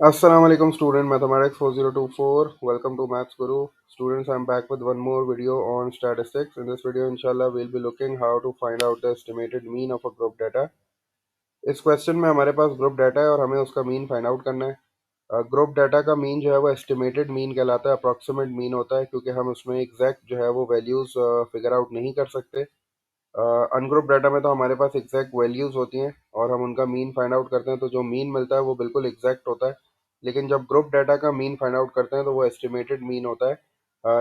Assalamu alaikum student mathematics 4024. Welcome to Maths Guru. Students, I'm back with one more video on statistics. In this video, inshallah, we'll be looking how to find out the estimated mean of a group data. इस question में हमारे पास group data है और हमें उसका mean find out करना है। Group data का मीन जो है वो एस्टिमेटेड मीन कहलाता है, अप्रॉक्सीमेट मीन होता है, क्योंकि हम उसमें एग्जैक्ट जो है वो वैल्यूज़ फिगर आउट नहीं कर सकते। अनग्रुप डाटा में तो हमारे पास एग्जैक्ट वैल्यूज़ होती हैं और हम उनका मीन फाइंड आउट करते हैं, तो जो मीन मिलता है वो बिल्कुल एग्जैक्ट होता है। लेकिन जब ग्रुप डाटा का मीन फाइंड आउट करते हैं तो वो एस्टिमेटेड मीन होता है,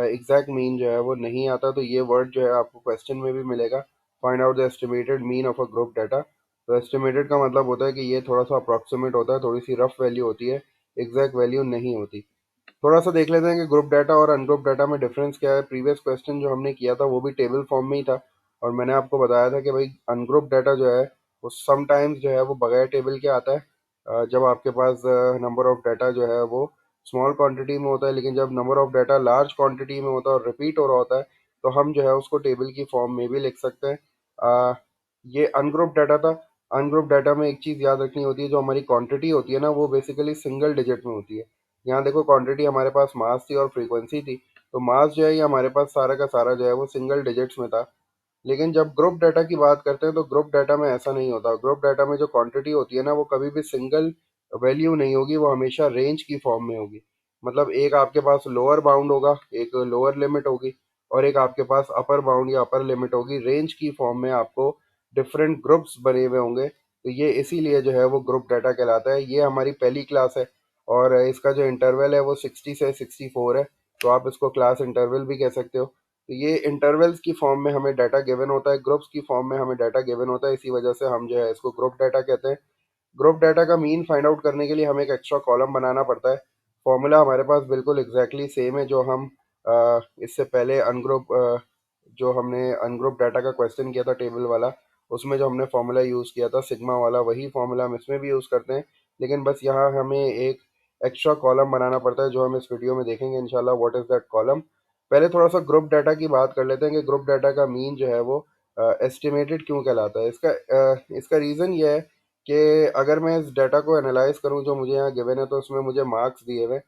एग्जैक्ट मीन जो है वो नहीं आता। तो ये वर्ड जो है आपको क्वेश्चन में भी मिलेगा, find out the estimated mean of a group data. तो एस्टिमेटेड का मतलब होता है कि ये थोड़ा सा अप्रॉक्सीमेट होता है, थोड़ी सी रफ वैल्यू होती है, एग्जैक्ट वैल्यू नहीं होती। थोड़ा सा देख लेते हैं कि ग्रुप डाटा और अनग्रुप डाटा में डिफरेंस क्या है। प्रीवियस क्वेश्चन जो हमने किया था वो भी टेबल फॉर्म में ही था, और मैंने आपको बताया था कि भाई अनग्रुप डाटा जो है वो समटाइम्स जो है वो बगैर टेबल के आता है। जब आपके पास नंबर ऑफ डाटा जो है वो स्मॉल क्वांटिटी में होता है, लेकिन जब number of data large quantity में होता है और रिपीट हो रहा होता है तो हम जो है उसको टेबल की फॉर्म में भी लिख सकते हैं। ये अनग्रुप डाटा था। अनग्रुप डाटा में एक चीज़ याद रखनी होती है, जो हमारी क्वांटिटी होती है ना वो बेसिकली सिंगल डिजिट में होती है। यहाँ देखो, क्वांटिटी हमारे पास मास थी और फ्रीक्वेंसी थी, तो मास जो है ये हमारे पास सारा का सारा जो है वो सिंगल डिजिट्स में था। लेकिन जब ग्रुप डाटा की बात करते हैं तो ग्रुप डाटा में ऐसा नहीं होता। ग्रुप डाटा में जो क्वांटिटी होती है ना वो कभी भी सिंगल वैल्यू नहीं होगी, वो हमेशा रेंज की फॉर्म में होगी। मतलब एक आपके पास लोअर बाउंड होगा, एक लोअर लिमिट होगी, और एक आपके पास अपर बाउंड या अपर लिमिट होगी। रेंज की फॉर्म में आपको डिफरेंट ग्रुप्स बने हुए होंगे, तो ये इसीलिए जो है वो ग्रुप डाटा कहलाता है। ये हमारी पहली क्लास है और इसका जो इंटरवल है वो 60 से 64 है, तो आप इसको क्लास इंटरवल भी कह सकते हो। तो ये इंटरवल्स की फॉर्म में हमें डाटा गिवन होता है, ग्रुप्स की फॉर्म में हमें डाटा गिवन होता है, इसी वजह से हम जो है इसको ग्रुप डाटा कहते हैं। ग्रुप डाटा का मीन फाइंड आउट करने के लिए हमें एक एक्स्ट्रा कॉलम बनाना पड़ता है। फॉर्मूला हमारे पास बिल्कुल एग्जैक्टली सेम है जो हम इससे पहले अनग्रुप जो हमने अनग्रुप डाटा का क्वेश्चन किया था टेबल वाला, उसमें जो हमने फॉर्मूला यूज़ किया था सिग्मा वाला, वही फॉर्मूला हम इसमें भी यूज़ करते हैं। लेकिन बस यहाँ हमें एक एक्स्ट्रा कॉलम बनाना पड़ता है, जो हम इस वीडियो में देखेंगे इंशाल्लाह। What is that column? पहले थोड़ा सा ग्रुप डाटा की बात कर लेते हैं कि ग्रुप डाटा का मीन जो है वो एस्टिमेटेड क्यों कहलाता है। इसका रीज़न ये है कि अगर मैं इस डाटा को एनालाइज करूं जो मुझे यहाँ गिवन है, तो उसमें मुझे मार्क्स दिए हुए हैं।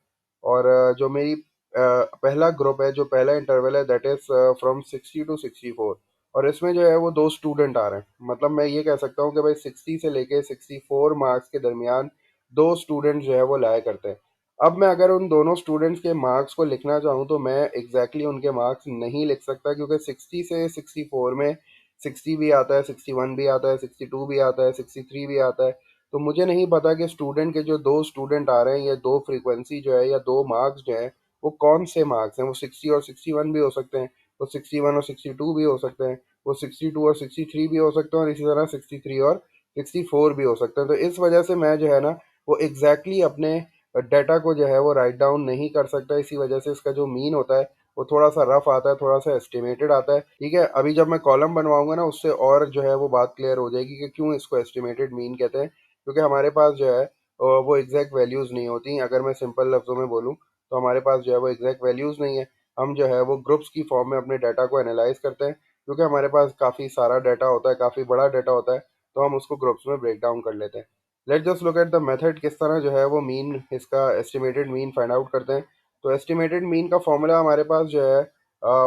और जो मेरी पहला ग्रुप है, जो पहला इंटरवल है, दैट इज़ फ्रॉम 60 to 64, और इसमें जो है वो दो स्टूडेंट आ रहे हैं। मतलब मैं ये कह सकता हूँ कि भाई 60 से लेके 64 मार्क्स के दरमियान दो स्टूडेंट जो है वो लाया करते हैं। अब मैं अगर उन दोनों स्टूडेंट्स के मार्क्स को लिखना चाहूँ तो मैं एग्जैक्टली उनके मार्क्स नहीं लिख सकता, क्योंकि 60 से 64 में 60 भी आता है, 61 भी आता है, 62 भी आता है, 63 भी आता है। तो मुझे नहीं पता कि स्टूडेंट के जो दो स्टूडेंट आ रहे हैं, या दो फ्रीक्वेंसी जो है या दो मार्क्स जो हैं वो कौन से मार्क्स हैं। वो 60 और 61 भी हो सकते हैं, वो 61 और 62 भी हो सकते हैं, वो 62 और 63 भी हो सकते हैं, और इसी तरह 63 और 64 भी हो सकते हैं। तो इस वजह से मैं जो है ना वो एग्जैक्टली अपने डाटा को जो है वो राइट डाउन नहीं कर सकता। इसी वजह से इसका जो मीन होता है वो थोड़ा सा रफ आता है, थोड़ा सा एस्टिमेटेड आता है। ठीक है, अभी जब मैं कॉलम बनवाऊंगा ना उससे और जो है वो बात क्लियर हो जाएगी कि क्यों इसको एस्टिमेटेड मीन कहते हैं। क्योंकि हमारे पास जो है वो एग्जैक्ट वैल्यूज़ नहीं होती। अगर मैं सिंपल लफ्ज़ों में बोलूँ तो हमारे पास जो है वो एग्जैक्ट वैल्यूज़ नहीं है। हम जो है वो ग्रुप्स की फॉर्म में अपने डाटा को एनालाइज करते हैं, क्योंकि हमारे पास काफ़ी सारा डाटा होता है, काफ़ी बड़ा डाटा होता है, तो हम उसको ग्रुप्स में ब्रेक डाउन कर लेते हैं। Let just look at the method, किस तरह जो है वो मीन, इसका एस्टिमेटेड मीन फाइंड आउट करते हैं। तो एस्टिमेटेड मीन का फॉर्मूला हमारे पास जो है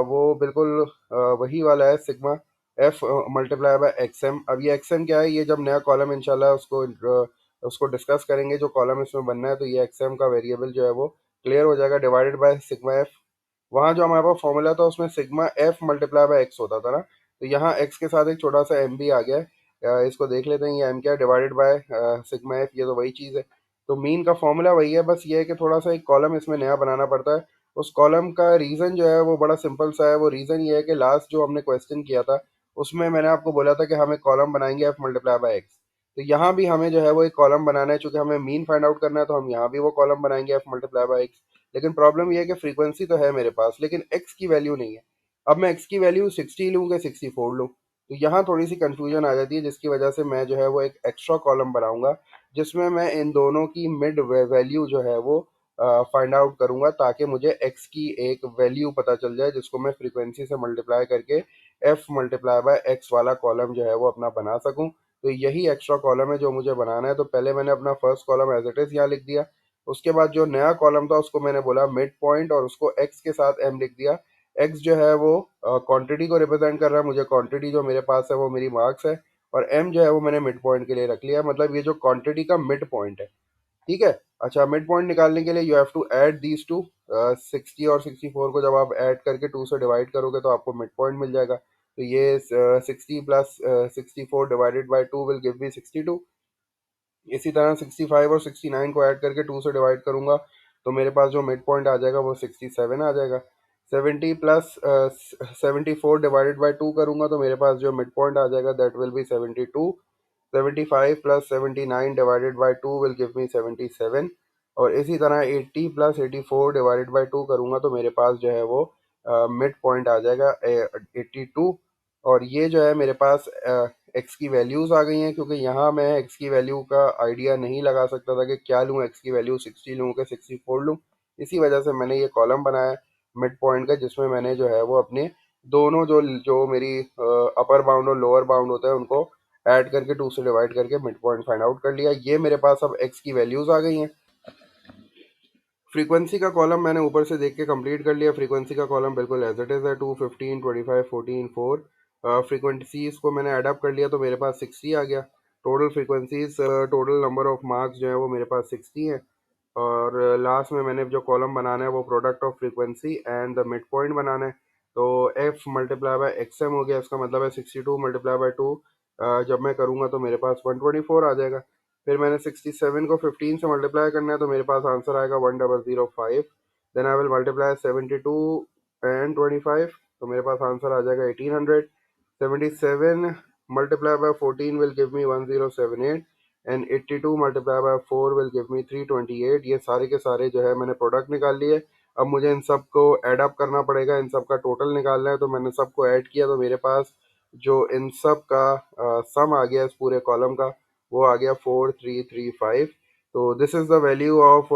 वो बिल्कुल वही वाला है, sigma F multiply by X M. अब ये एक्स एम क्या है, ये जब नया कॉलम इंशाल्लाह उसको डिस्कस करेंगे, जो कॉलम इसमें बनना है, तो ये एक्स एम का वेरिएबल जो है वो क्लियर हो जाएगा, डिवाइडेड बाय सिग्मा एफ। वहाँ जो हमारे पास फॉर्मूला था उसमें sigma F multiply by x होता था ना, तो यहाँ एक्स के साथ एक छोटा सा एम भी आ गया है। इसको देख लेते हैं, ये एम क्या है, डिवाइडेड बाय सिग्मा एफ, ये तो वही चीज़ है। तो मीन का फॉर्मूला वही है, बस ये है कि थोड़ा सा एक कॉलम इसमें नया बनाना पड़ता है। उस कॉलम का रीज़न जो है वो बड़ा सिंपल सा है। वो रीज़न ये है कि लास्ट जो हमने क्वेश्चन किया था उसमें मैंने आपको बोला था कि हम एक कॉलम बनाएंगे एफ मल्टीप्लाई बाय एक्स। तो यहाँ भी हमें जो है वो एक कॉलम बनाना है, चूंकि हमें मीन फाइंड आउट करना है, तो हम यहाँ भी वो कॉलम बनाएंगे एफ मल्टीप्लाई बाय एक्स। लेकिन प्रॉब्लम ये है कि फ्रीक्वेंसी तो है मेरे पास, लेकिन एक्स की वैल्यू नहीं है। अब मैं एक्स की वैल्यू 60 लूँ कि 64 लूँ, तो यहाँ थोड़ी सी कंफ्यूजन आ जाती है, जिसकी वजह से मैं जो है वो एक एक्स्ट्रा कॉलम बनाऊंगा, जिसमें मैं इन दोनों की मिड वैल्यू जो है वो फाइंड आउट करूंगा, ताकि मुझे एक्स की एक वैल्यू पता चल जाए, जिसको मैं फ्रीक्वेंसी से मल्टीप्लाई करके एफ मल्टीप्लाई बाय एक्स वाला कॉलम जो है वो अपना बना सकूं। तो यही एक्स्ट्रा कॉलम है जो मुझे बनाना है। तो पहले मैंने अपना first column as it is यहाँ लिख दिया, उसके बाद जो नया कॉलम था उसको मैंने बोला मिड पॉइंट और उसको एक्स के साथ एम लिख दिया। एक्स जो है वो क्वांटिटी को रिप्रेजेंट कर रहा है, मुझे क्वांटिटी जो मेरे पास है वो मेरी मार्क्स है, और एम जो है वो मैंने मिड पॉइंट के लिए रख लिया, मतलब ये जो क्वांटिटी का मिड पॉइंट है। ठीक है। अच्छा, मिड पॉइंट निकालने के लिए you have to add these two. 60 और 64 को जब आप ऐड करके 2 से डिवाइड करोगे तो आपको मिड पॉइंट मिल जाएगा। तो ये 60 plus 64 divided by 2 will give मी 62। इसी तरह 65 और 69 को ऐड करके 2 से डिवाइड करूंगा तो मेरे पास जो मिड पॉइंट आ जाएगा वो 67 आ जाएगा। 70 प्लस 74 डिवाइडेड बाई 2 करूंगा तो मेरे पास जो मिड पॉइंट आ जाएगा that will be 72। 75 plus 79 divided by 2 will give मी 77। और इसी तरह 80 प्लस 84 डिवाइडेड बाई 2 करूंगा तो मेरे पास जो है वो मिड पॉइंट आ जाएगा 82। और ये जो है मेरे पास एक्स की वैल्यूज़ आ गई हैं, क्योंकि यहाँ मैं एक्स की वैल्यू का आइडिया नहीं लगा सकता था कि क्या लूँ, एक्स की वैल्यू 60 लूँ कि 64 लूँ। इसी वजह से मैंने ये कॉलम बनाया मिड पॉइंट का, जिसमें मैंने जो है वो अपने दोनों जो जो मेरी अपर बाउंड और लोअर बाउंड होता है उनको ऐड करके 2 से डिवाइड करके मिड पॉइंट फाइंड आउट कर लिया। ये मेरे पास अब एक्स की वैल्यूज़ आ गई हैं। फ्रीक्वेंसी का कॉलम मैंने ऊपर से देख के कंप्लीट कर लिया। फ्रीक्वेंसी का कॉलम बिल्कुल एज इट इज़ है, 2, 15, 25, 14, 4। फ्रीक्वेंसीज को मैंने एडअप कर लिया तो मेरे पास 60 आ गया। Total frequencies, total number of marks जो है वो मेरे पास 60 है। और लास्ट में मैंने जो कॉलम बनाना है वो product of frequency and the mid point बनाना है। तो F multiply by X M हो गया, इसका मतलब है 62 मल्टीप्लाई बाय 2 जब मैं करूँगा तो मेरे पास 124 आ जाएगा। फिर मैंने 67 को 15 से मल्टीप्लाई करना है तो मेरे पास आंसर आएगा 1005। Then I will multiply 72 and 25 तो मेरे पास आंसर आ जाएगा 1800। 77 multiply by 14 will give me 1078 and 82 multiply by 4 will give me 328। ये सारे के सारे जो है मैंने प्रोडक्ट निकाल लिए। अब मुझे इन सब को ऐड अप करना पड़ेगा, इन सब का टोटल निकालना है। तो मैंने सबको ऐड किया तो मेरे पास जो इन सब का सम आ गया इस पूरे कॉलम का वो आ गया 4335। तो this is the value of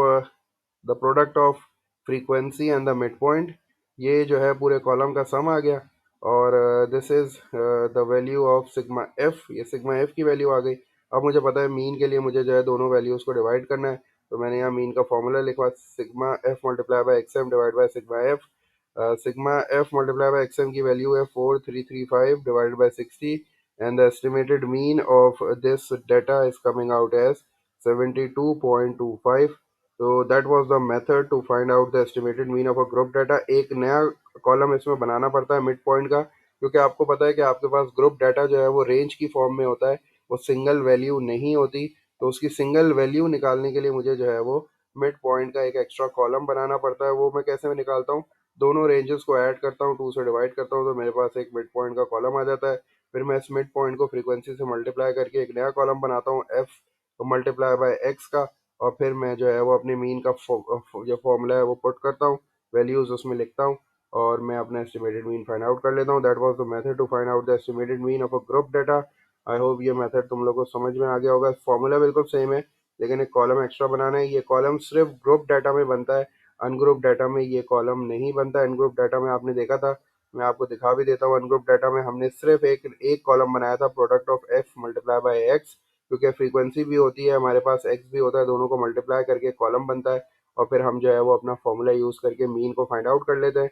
the product of frequency and the mid point. ये जो है पूरे कॉलम का सम आ गया। और this is the value of sigma F, ये सिग्मा एफ की वैल्यू आ गई। अब मुझे पता है मीन के लिए मुझे जो है दोनों वैल्यूज़ को डिवाइड करना है। तो मैंने यहाँ मीन का फॉर्मूला लिखवा, sigma F multiply by X M divide by sigma F. Sigma F multiply by X M की वैल्यू है 4335 divided by 60 and the estimated mean of this data is coming out as 72.25. So that was the method to find out the estimated mean of a group data। एक नया column इसमें बनाना पड़ता है mid point का, क्योंकि आपको पता है कि आपके पास ग्रुप डाटा जो है वो रेंज की फॉर्म में होता है, वो सिंगल वैल्यू नहीं होती। तो उसकी सिंगल वैल्यू निकालने के लिए मुझे जो है वो मिड पॉइंट का एक एक्स्ट्रा कॉलम बनाना पड़ता है। वो मैं कैसे में निकालता हूँ, दोनों रेंजेस को ऐड करता हूँ, 2 से डिवाइड करता हूँ तो मेरे पास एक मिड पॉइंट का कॉलम आ जाता है। फिर मैं इस मिड पॉइंट को फ्रीक्वेंसी से मल्टीप्लाई करके एक नया कॉलम बनाता हूँ एफ मल्टीप्लाई बाय एक्स का। और फिर मैं जो है वो अपने मीन का जो फॉर्मूला है वो पुट करता हूँ, वैल्यूज उसमें लिखता हूँ और मैं अपना एस्टिमेटेड मीन फाइंड आउट कर लेता हूँ। That was the method to find out the estimated mean of a group data. I hope ये मेथड तुम लोग को समझ में आ गया होगा। फॉर्मूला बिल्कुल सेम है, लेकिन एक कॉलम एक्स्ट्रा बनाना है। ये कॉलम सिर्फ ग्रुप डाटा में बनता है, अनग्रुप डाटा में ये कॉलम नहीं बनता। अनग्रुप डाटा में आपने देखा था, मैं आपको दिखा भी देता हूँ। अनग्रुप डाटा में हमने सिर्फ एक कॉलम बनाया था, product of F multiply by x, क्योंकि फ्रीक्वेंसी भी होती है हमारे पास, एक्स भी होता है, दोनों को मल्टीप्लाई करके कॉलम बनता है। और फिर हम जो है वो अपना फॉर्मूला यूज़ करके मीन को फाइंड आउट कर लेते हैं।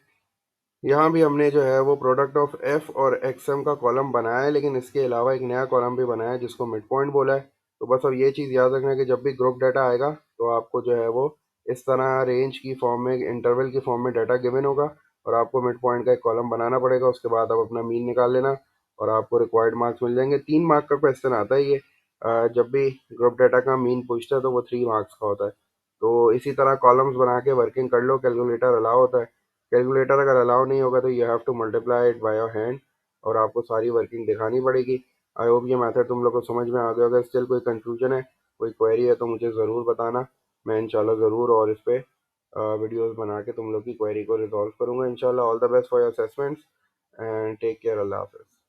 यहाँ भी हमने जो है वो प्रोडक्ट ऑफ एफ और एक्स एम का कॉलम बनाया है, लेकिन इसके अलावा एक नया कॉलम भी बनाया है जिसको मिड पॉइंट बोला है। तो बस अब ये चीज़ याद रखना है कि जब भी ग्रुप डाटा आएगा तो आपको जो है वो इस तरह रेंज की फॉर्म में, इंटरवल की फॉर्म में डाटा गिवन होगा और आपको मिड पॉइंट का एक कॉलम बनाना पड़ेगा। उसके बाद आप अपना मीन निकाल लेना और आपको रिक्वायर्ड मार्क्स मिल जाएंगे। 3 मार्क का क्वेश्चन आता है ये। जब भी ग्रुप डाटा का मीन पूछता है तो वो 3 मार्क्स का होता है। तो इसी तरह कॉलम्स बना के वर्किंग कर लो, कैलकुलेटर अलाउ होता है। कैलकुलेटर अगर अलाउ नहीं होगा तो you have to multiply it by your hand और आपको सारी वर्किंग दिखानी पड़ेगी। आई होप ये मेथड तुम लोग को समझ में आ गया होगा। स्टिल कोई कंफ्यूजन है, कोई क्वेरी है तो मुझे ज़रूर बताना। मैं इंशाल्लाह ज़रूर और इस पे वीडियोस बना के तुम लोग की क्वेरी को रिजॉल्व करूंगा इंशाल्लाह। All the best for your assessments and take care. अल्लाह हाफ़िज़।